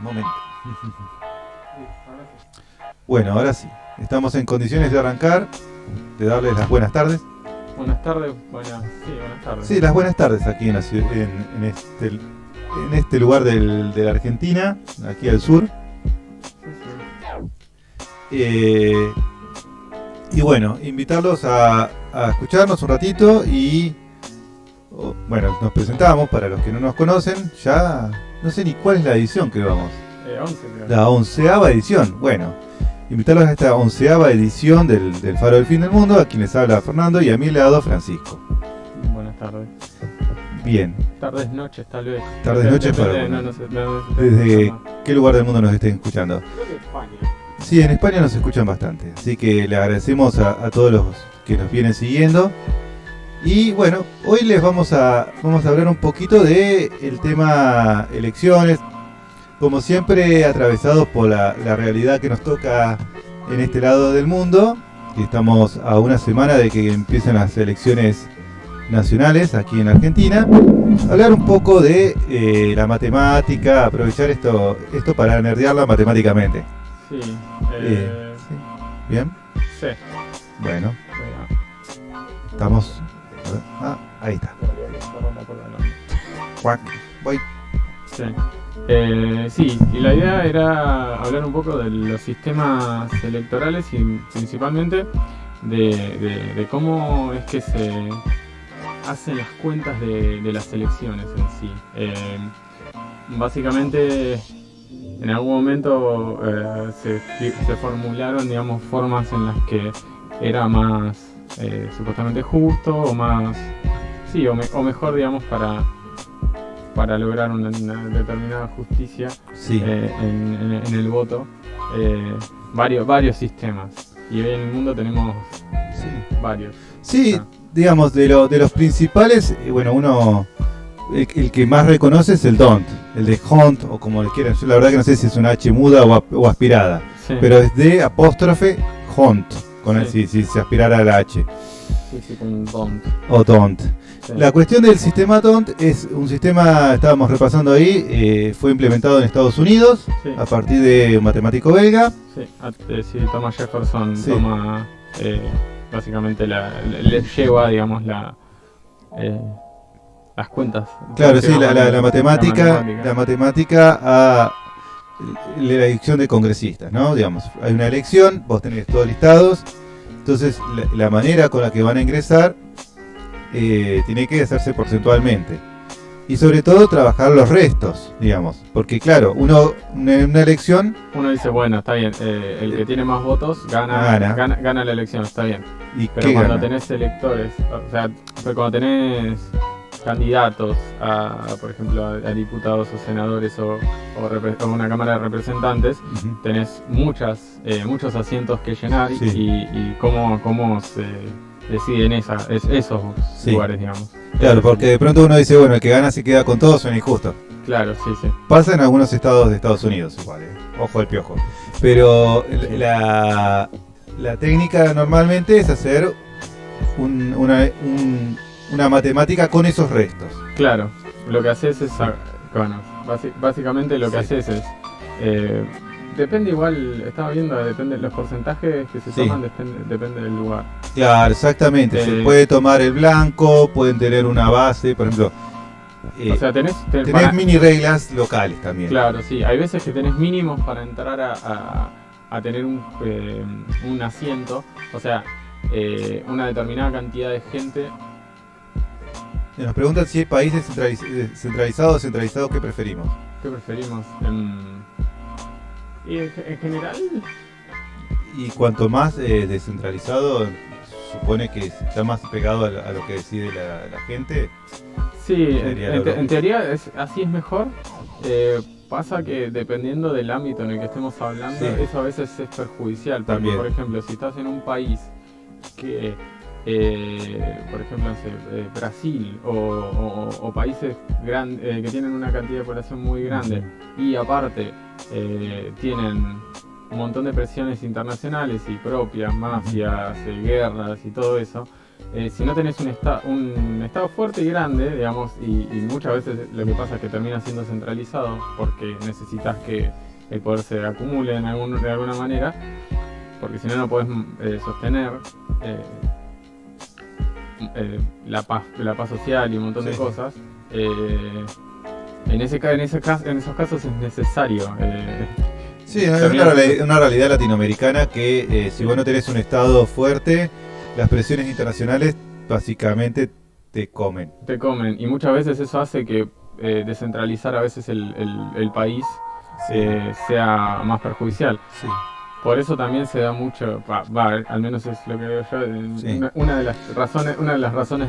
Momento. Bueno, ahora sí. Estamos en condiciones de arrancar, de darles las buenas tardes. Buenas tardes, buenas tardes. Sí, las buenas tardes aquí en, en este lugar de la Argentina, aquí al sur. Eh, y bueno, invitarlos a escucharnos un ratito y... bueno, nos presentamos para los que no nos conocen. Ya no sé ni cuál es la edición que vamos. 11 creo. La 11ª edición. Bueno, invitarlos a esta 11ª edición del Faro del Fin del Mundo. A quien les habla Fernando y a mi lado Francisco. Buenas tardes. Bien. Tardes, noches, tal vez. Tardes, noches para algunos. ¿Desde qué lugar del mundo nos estén escuchando? Creo que España. Sí, en España nos escuchan bastante. Así que le agradecemos a todos los que nos vienen siguiendo. Y bueno, hoy les vamos a hablar un poquito de el tema elecciones, como siempre atravesados por la realidad que nos toca en este lado del mundo, que estamos a una semana de que empiecen las elecciones nacionales aquí en Argentina. Hablar un poco de la matemática, aprovechar esto para nerdearla matemáticamente. Sí. Sí. ¿Bien? Sí. Bueno, estamos... ahí está. Cuac, voy. Sí. Sí, y la idea era hablar un poco de los sistemas electorales y principalmente de cómo es que se hacen las cuentas de las elecciones en sí. Básicamente, en algún momento se formularon, digamos, formas en las que era más supuestamente justo o más, sí, o mejor, digamos, para lograr una determinada justicia. Sí. En el voto. Varios sistemas, y hoy en el mundo tenemos varios. Sí, digamos, de los principales, bueno, el que más reconoce es el DONT, el de Hunt, o como le quieran. Yo la verdad que no sé si es una H muda o aspirada, Sí. pero es de apóstrofe Hunt, con si se aspirara a la H. Sí, con DONT. O DONT. Sí. La cuestión del sistema DONT es un sistema, estábamos repasando ahí, fue implementado en Estados Unidos, Sí. a partir de un matemático belga. Sí, Thomas Jefferson Sí. toma, básicamente le lleva, digamos, las cuentas. Claro, sí, la matemática a la elección de congresistas, ¿no? Digamos, hay una elección, vos tenés todos listados, entonces la manera con la que van a ingresar tiene que hacerse porcentualmente. Y sobre todo trabajar los restos, digamos, porque claro, en una elección... Uno dice, bueno, está bien, el que tiene más votos gana la elección, está bien. ¿Y pero qué cuando gana? tenés electores, o sea, cuando tenés candidatos por ejemplo, a diputados o senadores o una cámara de representantes, Uh-huh. tenés muchos asientos que llenar. Sí. Y cómo se deciden esos Sí. lugares, digamos. Claro, porque de pronto uno dice, bueno, el que gana se queda con todo, suena injusto. Claro, sí. Pasa en algunos estados de Estados Unidos igual, ojo al piojo. Pero Sí. la técnica normalmente es hacer una matemática con esos restos. Claro, lo que haces es, bueno, básicamente lo que Sí. haces es, depende igual, estaba viendo, depende los porcentajes que se Sí. toman, depende del lugar. Claro, exactamente. Se puede tomar el blanco, pueden tener una base, por ejemplo. O sea, tenés mini reglas locales también. Claro, sí, hay veces que tenés mínimos para entrar a tener un asiento, o sea, una determinada cantidad de gente. Nos preguntan si hay países centralizados o descentralizados, ¿qué preferimos? ¿Qué preferimos? Y en general, Y cuanto más descentralizado, supone que está más pegado a lo que decide la gente. sí, Sería en teoría así es mejor. Pasa que dependiendo del ámbito en el que estemos hablando, Sí. eso a veces es perjudicial. Porque, También. por ejemplo, si estás en un país que, por ejemplo, no sé, Brasil o países que tienen una cantidad de población muy grande y aparte tienen un montón de presiones internacionales y propias, mafias, guerras y todo eso, si no tenés un Estado fuerte y grande, digamos, y muchas veces lo que pasa es que termina siendo centralizado porque necesitas que el poder se acumule de alguna manera, porque si no, no podés sostener la paz social y un montón de cosas. En esos casos es necesario. Sí, es una realidad latinoamericana que si vos no tenés un Estado fuerte, las presiones internacionales básicamente te comen. Te comen, y muchas veces eso hace que descentralizar a veces el país sea más perjudicial. Sí. Por eso también se da mucho, al menos es lo que veo yo, sí. una de las razones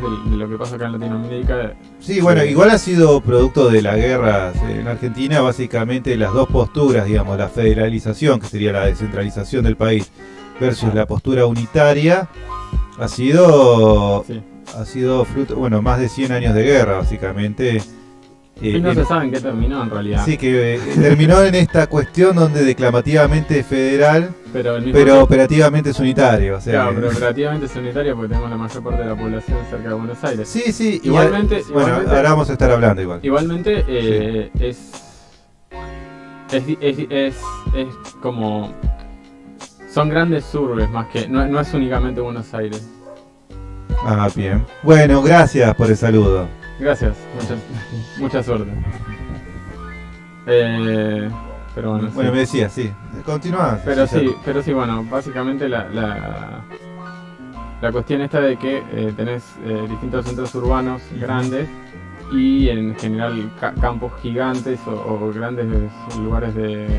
de lo que pasa acá en Latinoamérica. Sí, bueno, igual ha sido producto de las guerras en Argentina, básicamente las dos posturas, digamos, la federalización, que sería la descentralización del país, versus la postura unitaria, ha sido fruto, bueno, más de 100 años de guerra, básicamente. Y no se sabe en qué terminó en realidad. Sí, que terminó en esta cuestión donde declamativamente es federal, pero operativamente es unitario. O sea, claro, pero operativamente es unitario porque tenemos la mayor parte de la población cerca de Buenos Aires. Sí, sí. Igualmente, bueno, ahora vamos a estar hablando igual. Igualmente es como... Son grandes urbes más que... No es únicamente Buenos Aires. Ah, bien. Bueno, gracias por el saludo. Gracias, mucha suerte. Pero bueno, bueno, me decías, sí. Continuá. Pero sí, bueno, básicamente la cuestión está de que tenés distintos centros urbanos grandes y en general campos gigantes o grandes lugares de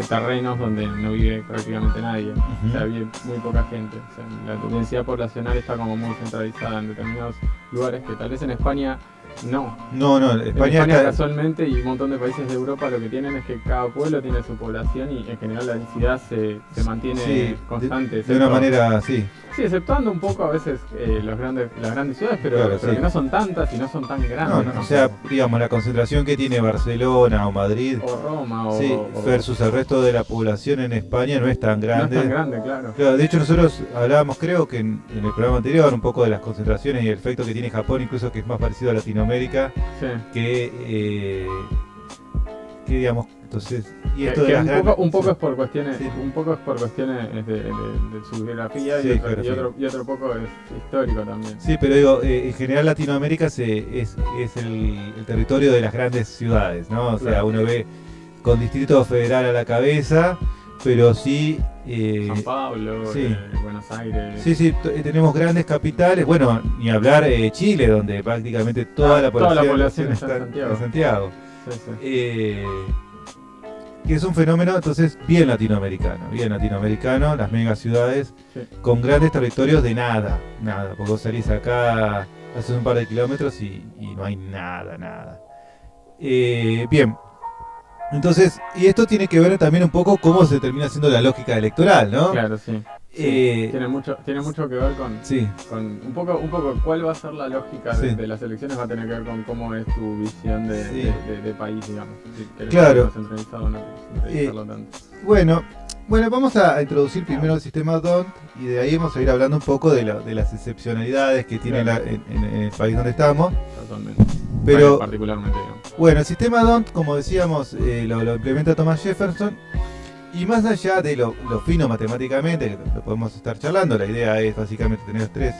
terrenos donde no vive prácticamente nadie. O sea, vive muy poca gente. O sea, la densidad poblacional está como muy centralizada en determinados lugares que tal vez en España no. España casualmente y un montón de países de Europa lo que tienen es que cada pueblo tiene su población y en general la densidad se mantiene constante. De una manera, sí. Sí, exceptuando un poco a veces las grandes ciudades, pero que no son tantas y no son tan grandes. O sea, digamos, la concentración que tiene Barcelona o Madrid o Roma versus el resto de la población en España no es tan grande. No es tan grande, claro. De hecho, nosotros hablábamos, creo que en el programa anterior, un poco de las concentraciones y el efecto que tiene Japón, incluso que es más parecido a Latinoamérica, que digamos, entonces, y esto de las un poco es por cuestiones de su geografía y otro poco es histórico también. Sí, pero digo, en general Latinoamérica es el territorio de las grandes ciudades, ¿no? O sea, uno ve con Distrito Federal a la cabeza, pero sí... San Pablo, Buenos Aires... Sí, tenemos grandes capitales, bueno, ni hablar Chile, donde prácticamente toda la población está en Santiago. Sí. Que es un fenómeno entonces bien latinoamericano, las megaciudades con grandes territorios de nada, porque vos salís acá, haces un par de kilómetros y no hay nada. Bien, entonces, y esto tiene que ver también un poco cómo se termina haciendo la lógica electoral, ¿no? Claro, sí. Tiene mucho que ver con un poco cuál va a ser la lógica de las elecciones, va a tener que ver con cómo es tu visión de país, digamos. Si claro. Centralizado, no centralizarlo tanto. Bueno, vamos a introducir primero el sistema DONT y de ahí vamos a ir hablando un poco de las excepcionalidades que tiene en el país donde estamos. Totalmente. Pero, particularmente, digamos. Bueno, el sistema DONT, como decíamos, lo implementa Thomas Jefferson. Y más allá de lo fino matemáticamente, que lo podemos estar charlando, la idea es básicamente tener tres.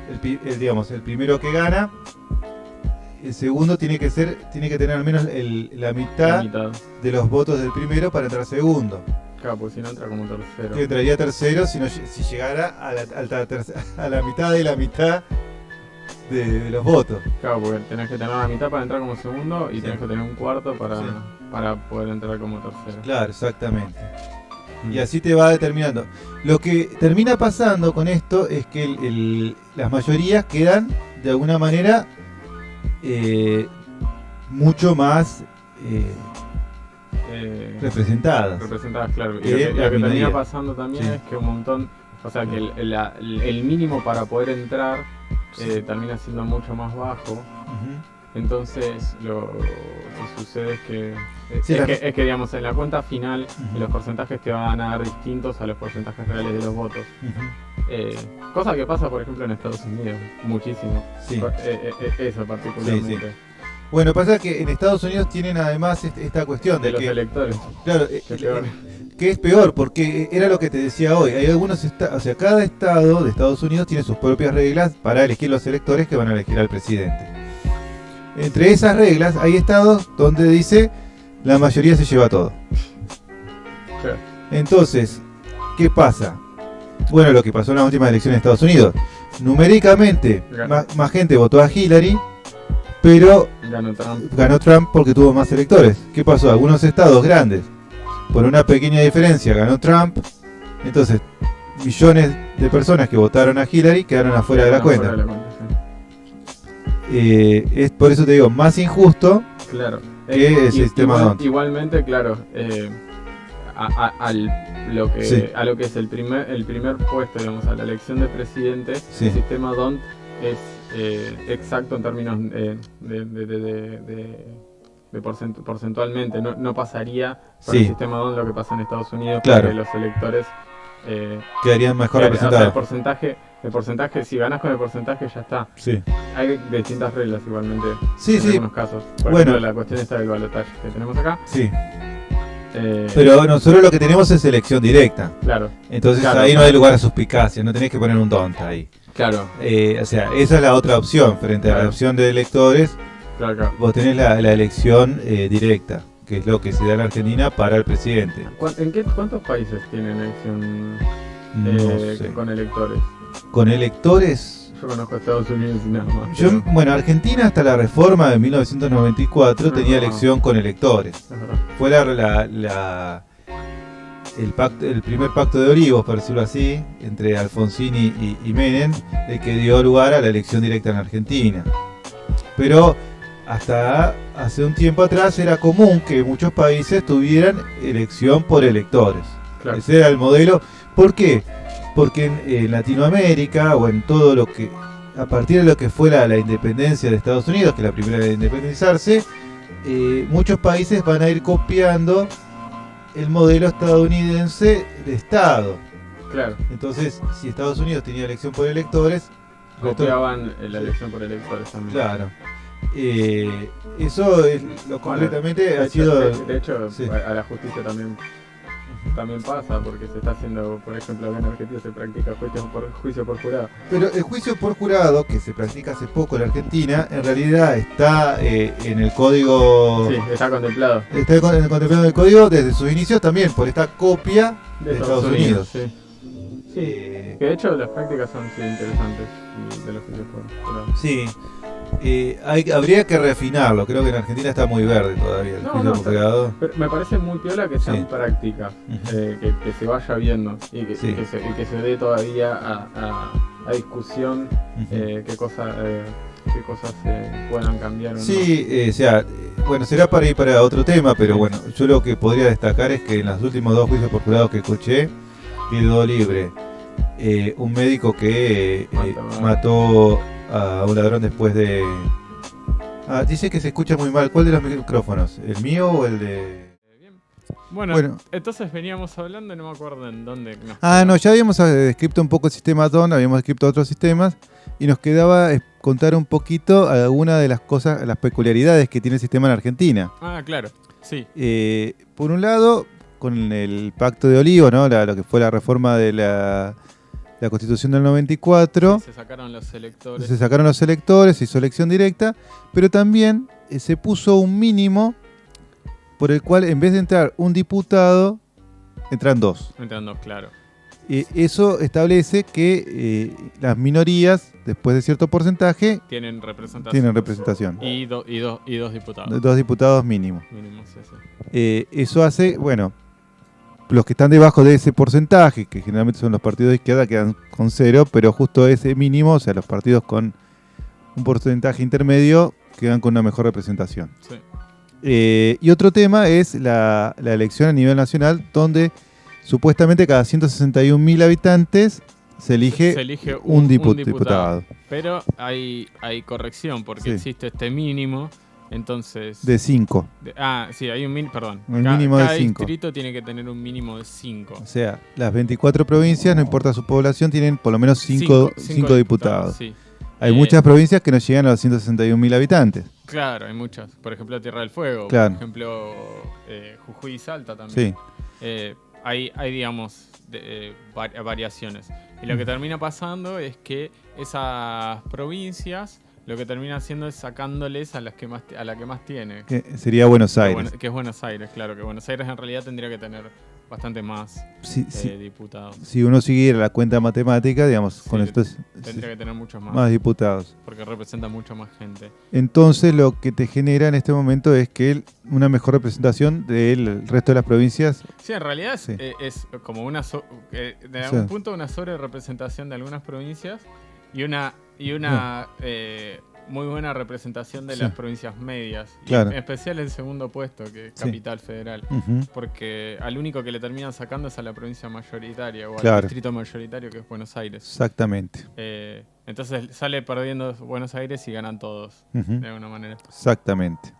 El primero que gana, el segundo tiene que tener al menos la mitad de los votos del primero para entrar segundo. Claro, pues si no entra como tercero. Que entraría tercero si llegara a la mitad de la mitad de los votos. Claro, porque tenés que tener la mitad para entrar como segundo y tenés que tener un cuarto para poder entrar como tercero. Claro, exactamente. Y así te va determinando. Lo que termina pasando con esto es que las mayorías quedan de alguna manera mucho más representadas. Representadas, claro. Y lo que termina pasando también es que un montón, o sea que el mínimo para poder entrar termina siendo mucho más bajo. Entonces lo que sucede es que Sí, es que digamos en la cuenta final los porcentajes te van a dar distintos a los porcentajes reales de los votos. Cosa que pasa por ejemplo en Estados Unidos muchísimo. Sí. Eso particularmente. Sí, sí. Bueno, pasa que en Estados Unidos tienen además esta cuestión De de los que, electores. claro, peor. que es peor, porque era lo que te decía hoy. Hay algunos o sea, cada estado de Estados Unidos tiene sus propias reglas para elegir los electores que van a elegir al presidente. Entre esas reglas hay estados donde dice la mayoría se lleva todo. Claro. Entonces, ¿qué pasa? Bueno, lo que pasó en las últimas elecciones de Estados Unidos. Numéricamente, más gente votó a Hillary, pero ganó Trump porque tuvo más electores. ¿Qué pasó? Algunos estados grandes, por una pequeña diferencia, ganó Trump. Entonces, millones de personas que votaron a Hillary quedaron afuera de la cuenta. Es por eso te digo, más injusto, claro, que el sistema DONT. Igualmente, claro, a lo que Sí. a lo que es el primer puesto, digamos, a la elección de presidente, Sí. el sistema DONT es exacto en términos de porcentualmente. No pasaría con Sí. el sistema DONT lo que pasa en Estados Unidos, Claro. porque los electores Quedarían mejor o sea, representados. el porcentaje, si ganas con el porcentaje ya está. Sí. Hay distintas reglas igualmente Sí, en sí. algunos casos. Por Bueno. ejemplo, la cuestión esta del balotaje que tenemos acá. Sí. eh, Pero nosotros lo que tenemos es elección directa. Claro, Entonces Claro, ahí no claro. hay lugar a suspicacia, no tenés que poner un DONT ahí. claro, O sea, esa es la otra opción. Frente a la Claro. opción de electores, claro. vos tenés la elección directa, que es lo que se da en Argentina para el presidente. ¿Cuántos países tienen elección No sé. con electores? Con electores, Yo conozco Estados Unidos y nada más. yo, pero- bueno, Argentina hasta la reforma de 1994 tenía Ah. elección con electores. es verdad. Fue el primer pacto de Olivos, por decirlo así, entre Alfonsín y Menem, el que dio lugar a la elección directa en Argentina. Pero hasta hace un tiempo atrás era común que muchos países tuvieran elección por electores. Claro. Ese era el modelo. ¿Por qué? Porque en Latinoamérica o en todo lo que, a partir de lo que fue la independencia de Estados Unidos, que es la primera de independizarse, muchos países van a ir copiando el modelo estadounidense de Estado. Claro. Entonces, si Estados Unidos tenía elección por electores, Copiaban la elección por electores también. claro. Eso es lo completamente ha sido. De hecho, sí. a la justicia también pasa, porque se está haciendo, por ejemplo, acá en Argentina se practica juicio por jurado. Pero el juicio por jurado, que se practica hace poco en Argentina, en realidad está en el código. Sí, está contemplado. Está contemplado en el código desde sus inicios también por esta copia de Estados Unidos. Sí. Eh, Que de hecho las prácticas son interesantes de los juicios por jurado. Sí. Habría que refinarlo. Creo que en Argentina está muy verde todavía el No, juicio no, por jurado. Pero me parece muy piola que sean Sí. prácticas, Ujú. que se vaya viendo y que, Sí. y que se dé todavía a discusión Ujú. qué cosas puedan cambiar o no. Sí, o sea, bueno, será para ir para otro tema, pero bueno, yo lo que podría destacar es que en los últimos dos juicios por jurado que escuché, quedó libre un médico que mató a un ladrón después de... dice que se escucha muy mal. ¿Cuál de los micrófonos? ¿El mío o el de...? Bien. Bueno, Bueno. entonces veníamos hablando, no me acuerdo en dónde. No, ya habíamos descrito un poco el sistema DON, habíamos descrito otros sistemas y nos quedaba contar un poquito algunas de las cosas, las peculiaridades que tiene el sistema en Argentina. Claro, sí. Por un lado, con el Pacto de Olivos, ¿no? Lo que fue la reforma de la Constitución del 94, Se sacaron los electores. se sacaron los electores, se hizo elección directa, pero también se puso un mínimo por el cual en vez de entrar un diputado, entran dos. Entran dos, claro. Eso establece que las minorías, después de cierto porcentaje, Tienen representación. tienen representación. Y dos diputados. Dos diputados mínimo. Mínimo, sí, sí. Eso hace, bueno, los que están debajo de ese porcentaje, que generalmente son los partidos de izquierda, quedan con 0, pero justo ese mínimo, o sea, los partidos con un porcentaje intermedio, quedan con una mejor representación. Sí. Y otro tema es la elección a nivel nacional, donde supuestamente cada 161.000 habitantes se elige, un diputado. Pero hay corrección porque Sí. existe este mínimo, entonces... De 5. Sí, hay un mínimo, perdón. Un mínimo de Cada 5. distrito tiene que tener un mínimo de 5. O sea, las 24 provincias, no importa su población, tienen por lo menos 5 diputados. Sí. Hay muchas provincias que no llegan a los 161.000 habitantes. Claro, hay muchas. Por ejemplo, Tierra del Fuego. Claro. Por ejemplo, Jujuy y Salta también. Sí. Hay digamos, variaciones. Y lo que termina pasando es que esas provincias lo que termina haciendo es sacándoles a la que más tiene. Que sería Buenos Aires. Que es Buenos Aires, claro. Que Buenos Aires en realidad tendría que tener bastante más diputados. Si uno siguiera la cuenta matemática, digamos, con estos tendría que tener muchos más diputados. Porque representa mucha más gente. Entonces lo que te genera en este momento es que una mejor representación del resto de las provincias. Sí, en realidad es como una de algún punto una sobre representación de algunas provincias y una muy buena representación de las provincias medias. Claro. Y en especial el segundo puesto, que es Capital Federal. Porque al único que le terminan sacando es a la provincia mayoritaria o al distrito mayoritario, que es Buenos Aires. Exactamente. Entonces sale perdiendo Buenos Aires y ganan todos, de alguna manera. Exactamente.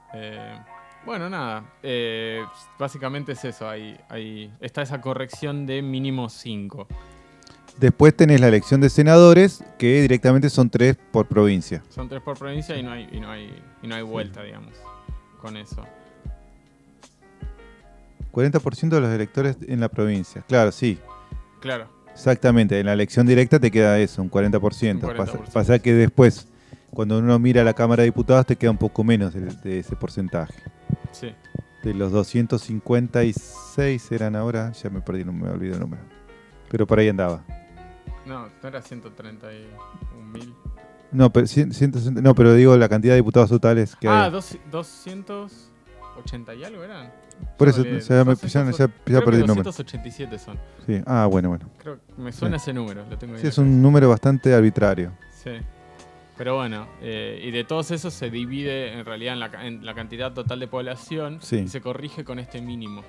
Bueno, nada. Básicamente es eso. Está esa corrección de mínimo 5. Después tenés la elección de senadores, que directamente son 3 por provincia. Son 3 por provincia y no hay vuelta, digamos, con eso. 40% de los electores en la provincia. Claro, sí. Claro. Exactamente. En la elección directa te queda eso, un 40%. Pasa que después, cuando uno mira la Cámara de Diputados, te queda un poco menos de ese porcentaje. Sí. De los 256 eran ahora, ya me perdí, no me olvidé el número. Pero por ahí andaba. No era 131.000. No, pero digo la cantidad de diputados totales que hay. 280 y algo eran. Por eso ya perdí el número. 287 son. Sí. Bueno. Creo que me suena ese número, lo tengo ahí. Sí, es un número bastante arbitrario. Sí. Pero bueno, y de todos esos se divide en realidad en la cantidad total de población y se corrige con este mínimo.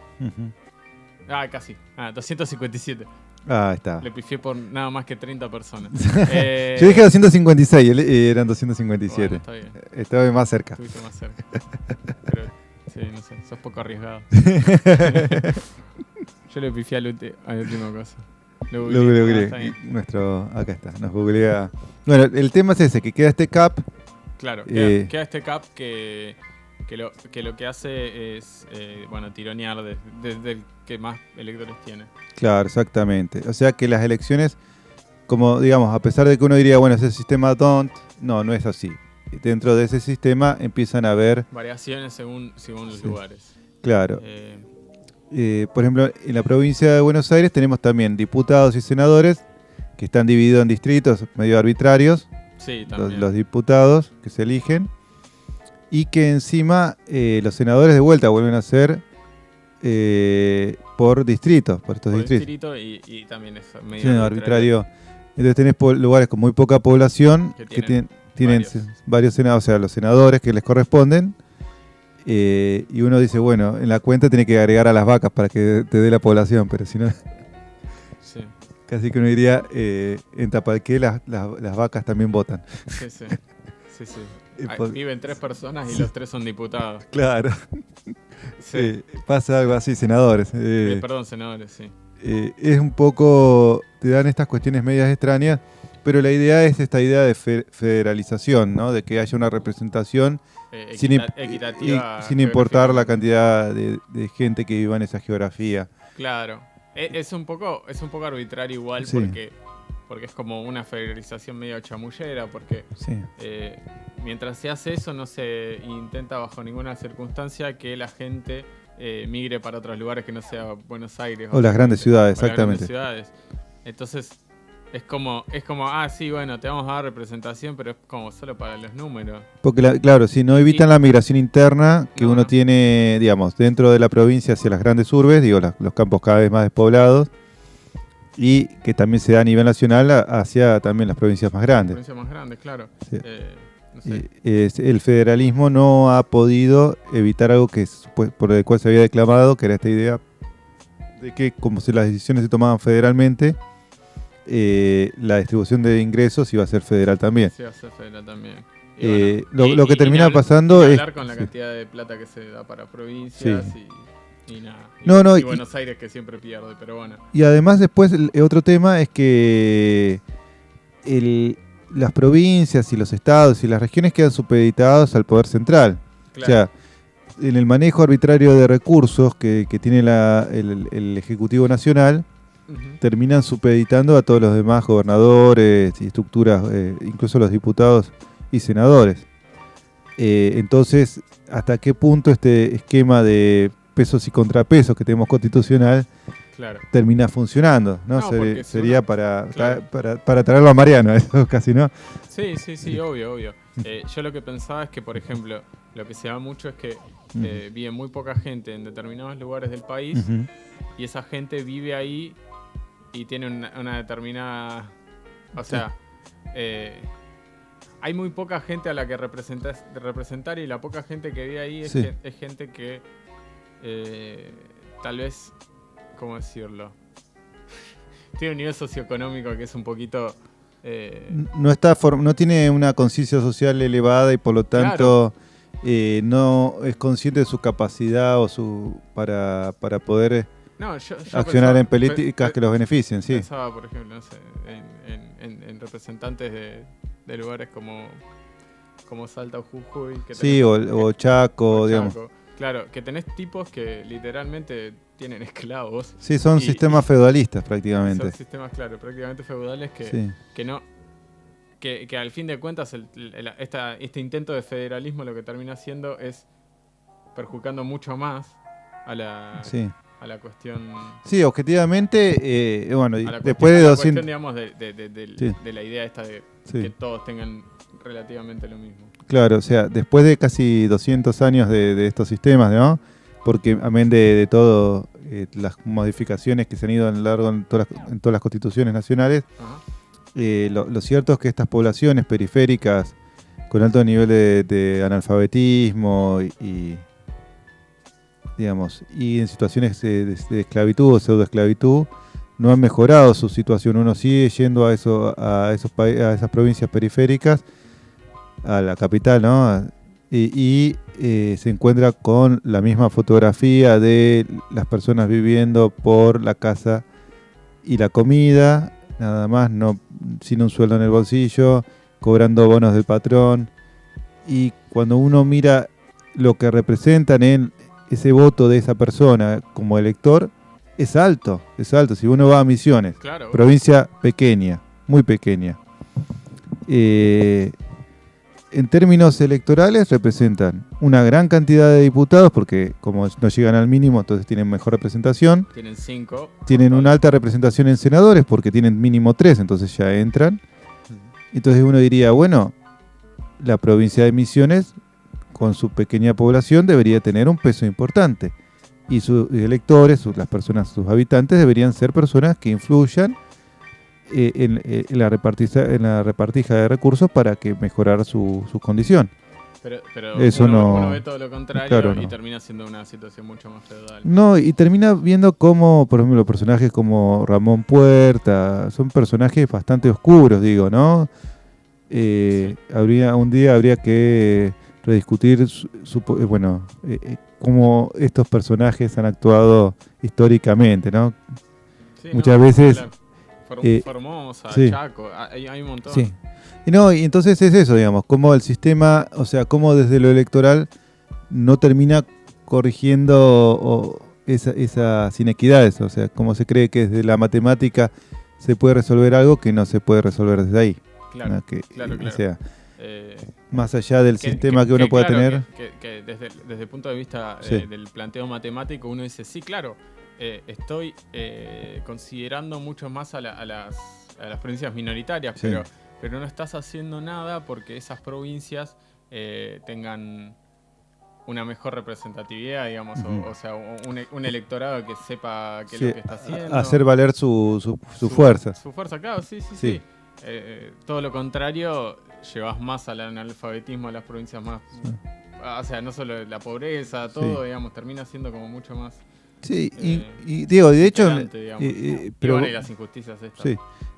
Casi. 257. Está. Le pifié por nada más que 30 personas. Yo dije 256, eran 257. Bueno, está bien. Estaba más cerca. Estuviste más cerca. Pero, sí, no sé, sos poco arriesgado. Yo le pifié al último cosa. Lo googleé. Acá está, nos googlea. Bueno, el tema es ese, que queda este cap. Claro, queda este cap que lo que hace es tironear desde el que más electores tiene. Claro, exactamente. O sea que las elecciones, como digamos, a pesar de que uno diría, bueno, ese sistema DONT, no es así. Dentro de ese sistema empiezan a haber variaciones según los lugares. Claro. Por ejemplo, en la provincia de Buenos Aires tenemos también diputados y senadores que están divididos en distritos medio arbitrarios. Sí, también. Los diputados que se eligen. Y que encima los senadores de vuelta vuelven a ser por distritos, por estos distritos. Y también es medio arbitrario. Entonces tenés lugares con muy poca población que tienen varios senadores, o sea, los senadores que les corresponden. Y uno dice, bueno, en la cuenta tiene que agregar a las vacas para que te dé la población, pero si no... Sí. Casi que uno diría, en Tapalqué las vacas también votan. Sí. Viven 3 personas y los 3 son diputados. Claro. Sí. Pasa algo así, senadores. Senadores, sí. Es un poco, te dan estas cuestiones medias extrañas, pero la idea es esta idea de federalización, ¿no? De que haya una representación equitativa, sin importar la cantidad de gente que viva en esa geografía. Claro. Es un poco arbitrario igual porque es como una federalización medio chamullera, porque mientras se hace eso no se intenta bajo ninguna circunstancia que la gente migre para otros lugares que no sea Buenos Aires. O las grandes ciudades, exactamente. Entonces es como, sí, bueno, te vamos a dar representación, pero es como solo para los números. Porque, claro, si no evitan la migración interna que uno tiene, digamos, dentro de la provincia hacia las grandes urbes, los campos cada vez más despoblados, y que también se da a nivel nacional hacia también las provincias más grandes. Provincias más grandes, claro. Sí. No sé. El federalismo no ha podido evitar algo que por el cual se había declamado, que era esta idea de que como si las decisiones se tomaban federalmente, la distribución de ingresos iba a ser federal también. Sí, va a ser federal también. Lo que termina pasando es... es... con la cantidad de plata que se da para provincias y nada. No, y Buenos Aires que siempre pierde, pero bueno. Y además después otro tema es que las provincias y los estados y las regiones quedan supeditados al poder central. Claro. O sea, en el manejo arbitrario de recursos que tiene el Ejecutivo Nacional, terminan supeditando a todos los demás gobernadores y estructuras, incluso los diputados y senadores. Entonces, ¿hasta qué punto este esquema de pesos y contrapesos que tenemos constitucional termina funcionando? ¿No? Sería para traerlo a Mariano, eso casi, ¿no? Sí, obvio. Yo lo que pensaba es que, por ejemplo, lo que se da mucho es que vive muy poca gente en determinados lugares del país y esa gente vive ahí y tiene una determinada... O sea, hay muy poca gente a la que representar y la poca gente que vive ahí es gente que tal vez, ¿cómo decirlo? Tiene un nivel socioeconómico que es un poquito... no tiene una conciencia social elevada y por lo tanto no es consciente de su capacidad o para poder accionar en políticas que los beneficien. Sí. Pensaba, por ejemplo, no sé, en representantes de lugares como Salta o Jujuy. O Chaco, digamos. Claro, que tenés tipos que literalmente tienen esclavos. Sí, son sistemas feudalistas prácticamente. Son sistemas, prácticamente feudales que al fin de cuentas este intento de federalismo lo que termina haciendo es perjudicando mucho más a la cuestión... Sí, objetivamente, después de 200... cuestión, digamos, de la idea esta de que todos tengan relativamente lo mismo. Claro, o sea, después de casi 200 años de estos sistemas, ¿no? Porque amén de todo, las modificaciones que se han ido a lo largo en todas las constituciones nacionales, lo cierto es que estas poblaciones periféricas con alto nivel de analfabetismo y en situaciones de esclavitud o pseudoesclavitud no han mejorado su situación. Uno sigue yendo a esas provincias periféricas, a la capital, ¿no? Y se encuentra con la misma fotografía de las personas viviendo por la casa y la comida, nada más, no sin un sueldo en el bolsillo, cobrando bonos del patrón. Y cuando uno mira lo que representan en ese voto de esa persona como elector, es alto. Si uno va a Misiones, provincia pequeña, muy pequeña, en términos electorales representan una gran cantidad de diputados, porque como no llegan al mínimo, entonces tienen mejor representación. Tienen 5. Tienen una alta representación en senadores, porque tienen mínimo 3, entonces ya entran. Entonces uno diría, bueno, la provincia de Misiones, con su pequeña población, debería tener un peso importante. Y sus electores, las personas, sus habitantes, deberían ser personas que influyan en la repartija de recursos para que mejorar su condición. Pero eso uno ve todo lo contrario y termina siendo una situación mucho más feudal. No, y termina viendo cómo, por ejemplo, personajes como Ramón Puerta, son personajes bastante oscuros, digo, ¿no? Un día habría que rediscutir cómo estos personajes han actuado históricamente, ¿no? Sí, muchas veces... Formosa, Chaco, hay un montón. Sí. Y entonces es eso, digamos, cómo el sistema, o sea, cómo desde lo electoral no termina corrigiendo esas inequidades, o sea, cómo se cree que desde la matemática se puede resolver algo que no se puede resolver desde ahí. Claro, ¿no? claro. O sea, más allá del sistema que uno pueda tener. Que desde el punto de vista del planteo matemático, uno dice, sí, claro, estoy considerando mucho más a las provincias minoritarias, pero no estás haciendo nada porque esas provincias tengan una mejor representatividad, digamos, o sea, un electorado que sepa qué es lo que está haciendo. Hacer valer su fuerza. Su fuerza, claro, sí. Todo lo contrario, llevas más al analfabetismo a las provincias más... O sea, no solo la pobreza, todo, digamos, termina siendo como mucho más... Sí, y digo, de hecho... y las injusticias estas. Sí,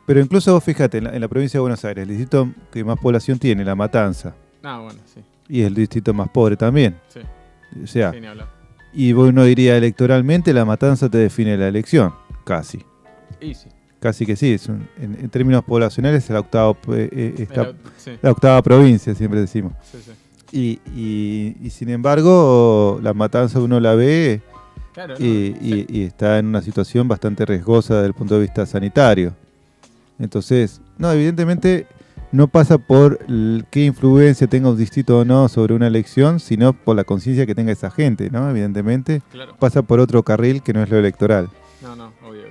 Pero incluso vos fíjate, en la provincia de Buenos Aires, el distrito que más población tiene, La Matanza, Ah, bueno, sí. y es el distrito más pobre también. Sí, O sea, sí, ni hablar. y uno diría electoralmente, La Matanza te define la elección, casi. Y sí. Casi que sí, en términos poblacionales es Sí, la octava provincia, siempre decimos. sí, sí. Y sin embargo, La Matanza uno la ve Claro, no, y está en una situación bastante riesgosa desde el punto de vista sanitario. Entonces, no, evidentemente no pasa por qué influencia tenga un distrito o no sobre una elección, sino por la conciencia que tenga esa gente, ¿no? Evidentemente, claro. pasa por otro carril que no es lo electoral. No, obvio.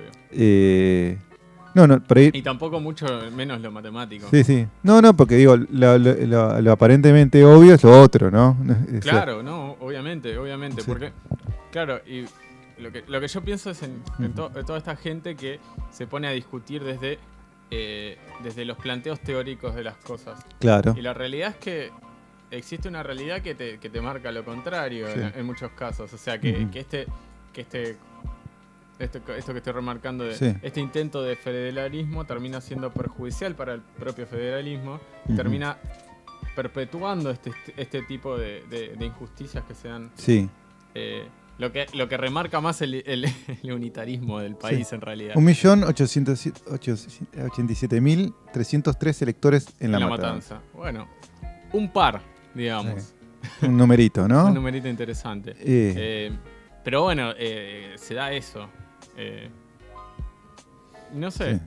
No, por ahí... Y tampoco mucho menos lo matemático. Sí. No, porque digo, lo aparentemente obvio es lo otro, ¿no? Claro, no, obviamente. Sí. Porque, claro, y lo que yo pienso es en toda esta gente que se pone a discutir desde los planteos teóricos de las cosas. Claro. Y la realidad es que existe una realidad que te marca lo contrario Sí. en muchos casos. O sea, que esto que estoy remarcando Sí. este intento de federalismo termina siendo perjudicial para el propio federalismo y Ujú. termina perpetuando este tipo de injusticias que se dan. Sí. Lo que remarca más el unitarismo del país, en realidad. 1.887.303 electores en La Matanza. Bueno, un par, digamos. Un numerito, ¿no? Un numerito interesante. Pero bueno, se da eso. No sé. Sí.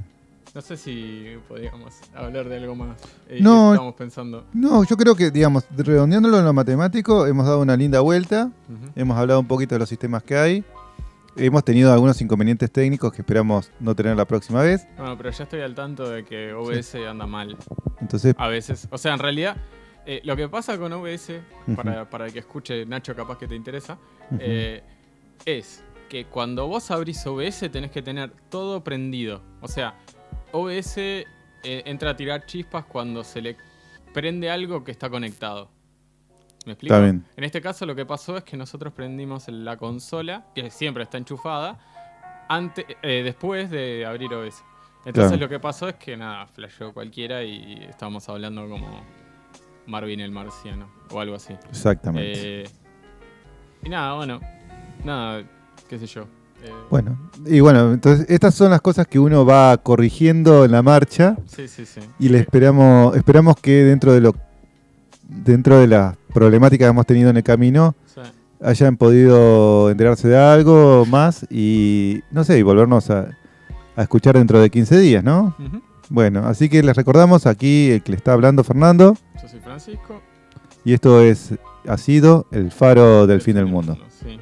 No sé si podríamos hablar de algo más. No. ¿Qué estamos pensando? No, yo creo que, digamos, redondeándolo en lo matemático, hemos dado una linda vuelta. Ujú. Hemos hablado un poquito de los sistemas que hay. Hemos tenido algunos inconvenientes técnicos que esperamos no tener la próxima vez. Bueno, pero ya estoy al tanto de que OBS anda mal. Entonces, A veces. O sea, en realidad, lo que pasa con OBS, Ujú. para el que escuche, Nacho, capaz que te interesa, Ujú. es que cuando vos abrís OBS tenés que tener todo prendido. O sea, OBS entra a tirar chispas cuando se le prende algo que está conectado. ¿Me explico? Está bien. En este caso lo que pasó es que nosotros prendimos la consola, que siempre está enchufada, después de abrir OBS. Entonces Claro. lo que pasó es que nada, flasheó cualquiera y estábamos hablando como Marvin el Marciano o algo así. Exactamente. Y nada, qué sé yo. Bueno, entonces estas son las cosas que uno va corrigiendo en la marcha Sí. y le esperamos que dentro de las problemáticas que hemos tenido en el camino Sí. hayan podido enterarse de algo más y no sé, y volvernos a escuchar dentro de 15 días, ¿no? Ujú. Bueno, así que les recordamos aquí el que le está hablando Fernando Yo soy Francisco. y esto ha sido El Faro del Fin del Mundo. Sí.